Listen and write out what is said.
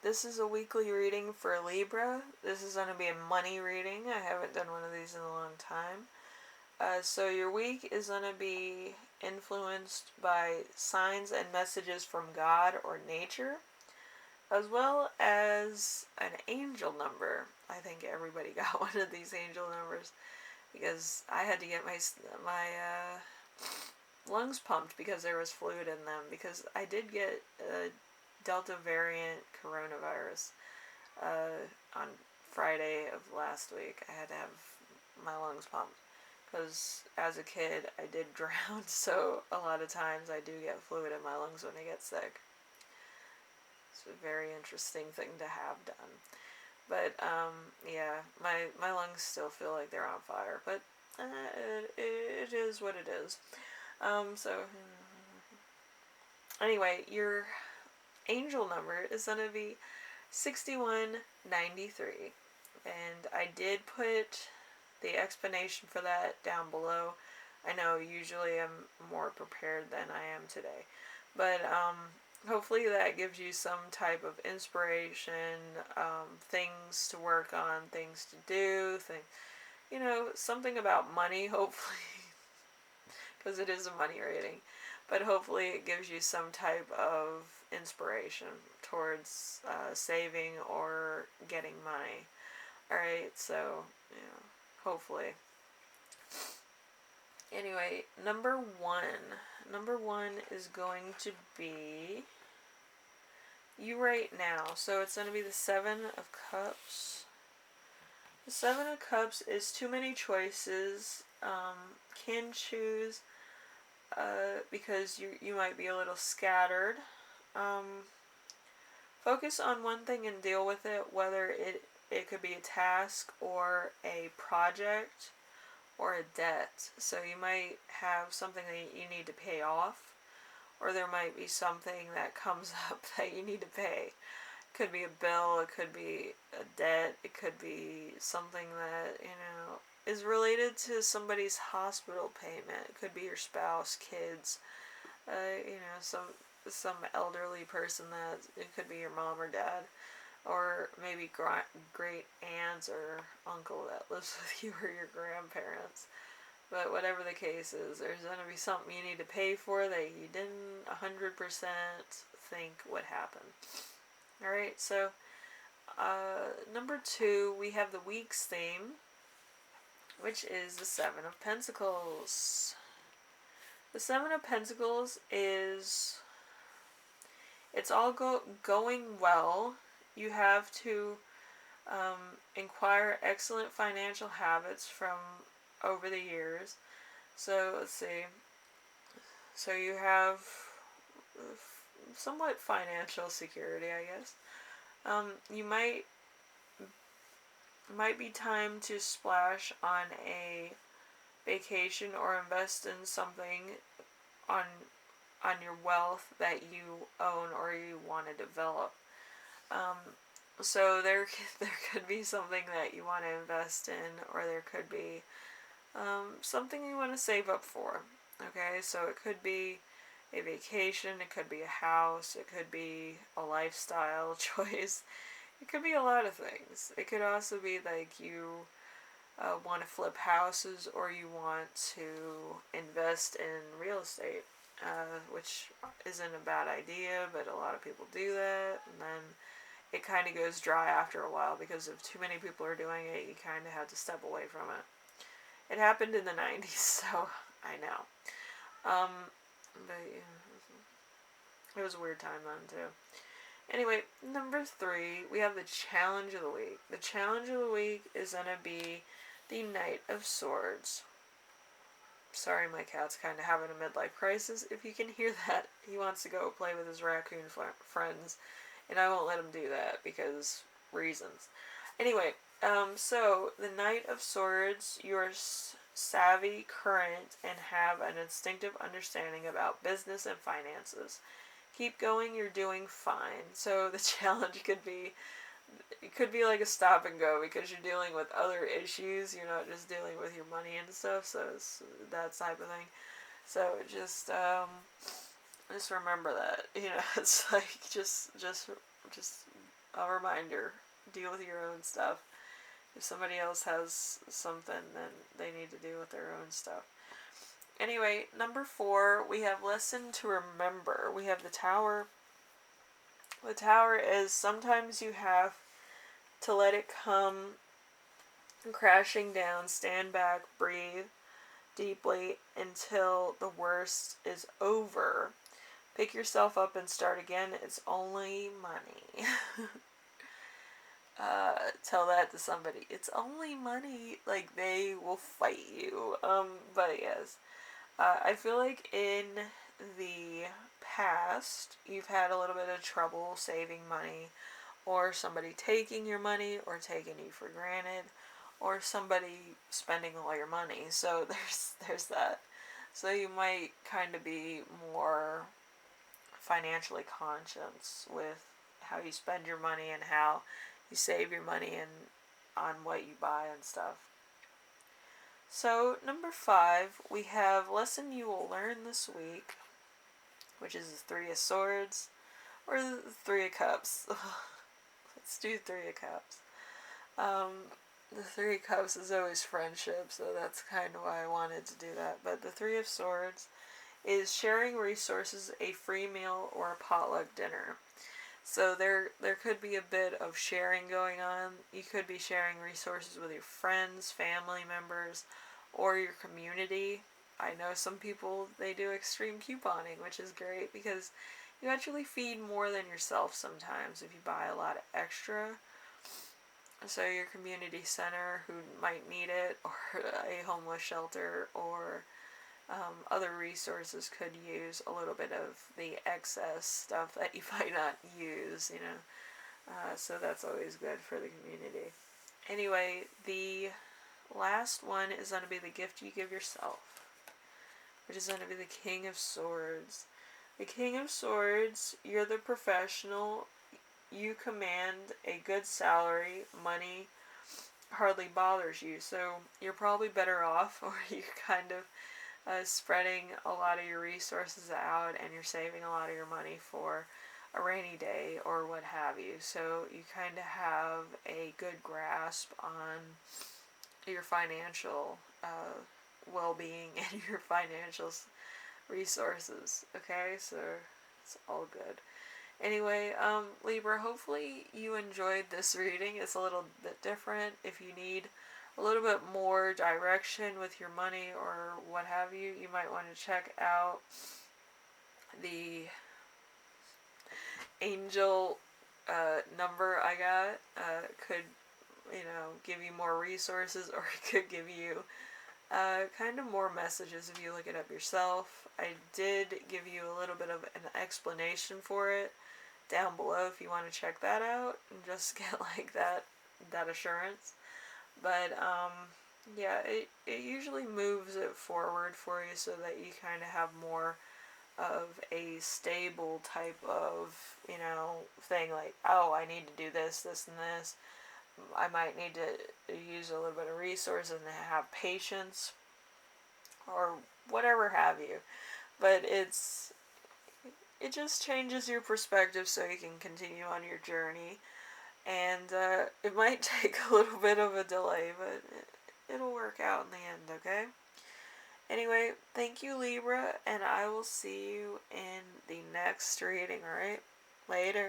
This is a weekly reading for Libra. This is going to be a money reading. I haven't done one of these in a long time. So your week is going to be influenced by signs and messages from God or nature, as well as an angel number. I think everybody got one of these angel numbers because I had to get my lungs pumped because there was fluid in them, because I did get a Delta variant coronavirus on Friday of last week. I had to have my lungs pumped because as a kid I did drown, so a lot of times I do get fluid in my lungs when I get sick. It's a very interesting thing to have done. But yeah, my lungs still feel like they're on fire, but it is what it is. So anyway, your angel number is going to be 6193. And I did put the explanation for that down below. I know usually I'm more prepared than I am today. But hopefully that gives you some type of inspiration, things to work on, things to do, something about money, hopefully, because it is a money reading. But hopefully it gives you some type of inspiration towards saving or getting money. Alright, so, hopefully. Anyway, number one is going to be you right now. So it's going to be the Seven of Cups. The Seven of Cups is too many choices. Can choose because you might be a little scattered. Focus on one thing and deal with it, whether it could be a task or a project or a debt. So you might have something that you need to pay off, or there might be something that comes up that you need to pay. It could be a bill, it could be a debt, it could be something that, is related to somebody's hospital payment. It could be your spouse, kids, some elderly person that it could be your mom or dad, or maybe great aunts or uncle that lives with you, or your grandparents. But whatever the case is, there's going to be something you need to pay for that you didn't 100% think would happen. Alright, so number 2, we have the week's theme, which is the Seven of Pentacles. The Seven of Pentacles is, it's all going well. You have to acquire excellent financial habits from over the years. So let's see. So you have somewhat financial security, I guess. You might be time to splash on a vacation or invest in something on your wealth that you own or you want to develop. So there could be something that you want to invest in, or there could be something you want to save up for. Okay, so it could be a vacation, it could be a house, it could be a lifestyle choice, it could be a lot of things. It could also be like you want to flip houses, or you want to invest in real estate, which isn't a bad idea, but a lot of people do that, and then it kind of goes dry after a while because if too many people are doing it, you kind of have to step away from it. It happened in the 90s, so I know. But yeah, it was a weird time then too. Anyway, number 3, we have the challenge of the week. The challenge of the week is going to be the Knight of Swords. Sorry, my cat's kind of having a midlife crisis. If you can hear that, he wants to go play with his raccoon friends, and I won't let him do that because reasons. Anyway, so the Knight of Swords, you're savvy, current, and have an instinctive understanding about business and finances. Keep going, you're doing fine. So the challenge could be, it could be like a stop and go because you're dealing with other issues. You're not just dealing with your money and stuff. So it's that type of thing. So just remember that. It's like just a reminder. Deal with your own stuff. If somebody else has something, then they need to deal with their own stuff. Anyway, number 4, we have lesson to remember. We have the Tower. The Tower is sometimes you have to let it come crashing down, stand back, breathe deeply until the worst is over. Pick yourself up and start again. It's only money. Tell that to somebody. It's only money. Like, they will fight you. But yes. I feel like in the past, you've had a little bit of trouble saving money, or somebody taking your money, or taking you for granted, or somebody spending all your money. So there's that. So you might kind of be more financially conscious with how you spend your money and how you save your money and on what you buy and stuff. So, number 5, we have lesson you will learn this week, which is the 3 of Swords, or the 3 of Cups. Let's do 3 of Cups. The 3 of Cups is always friendship, so that's kind of why I wanted to do that. But the 3 of Swords is sharing resources, a free meal, or a potluck dinner. So there could be a bit of sharing going on. You could be sharing resources with your friends, family members, or your community. I know some people, they do extreme couponing, which is great because you actually feed more than yourself sometimes if you buy a lot of extra. So your community center who might need it, or a homeless shelter, or other resources could use a little bit of the excess stuff that you might not use, so that's always good for the community. Anyway, the last one is going to be the gift you give yourself, which is going to be the King of Swords. The King of Swords, you're the professional, you command a good salary, money hardly bothers you, so you're probably better off, or you kind of spreading a lot of your resources out, and you're saving a lot of your money for a rainy day or what have you. So you kind of have a good grasp on your financial well-being and your financial resources. Okay, so it's all good. Anyway, Libra, hopefully you enjoyed this reading. It's a little bit different. If you need a little bit more direction with your money or what have you, you might want to check out the angel number I got. Could, give you more resources, or it could give you kind of more messages if you look it up yourself. I did give you a little bit of an explanation for it down below if you want to check that out and just get like that assurance. But yeah, it usually moves it forward for you so that you kind of have more of a stable type of, thing, like, oh, I need to do this, this, and this. I might need to use a little bit of resources and have patience or whatever have you. But it just changes your perspective so you can continue on your journey. And it might take a little bit of a delay, but it'll work out in the end, okay? Anyway, thank you, Libra, and I will see you in the next reading, alright? Later.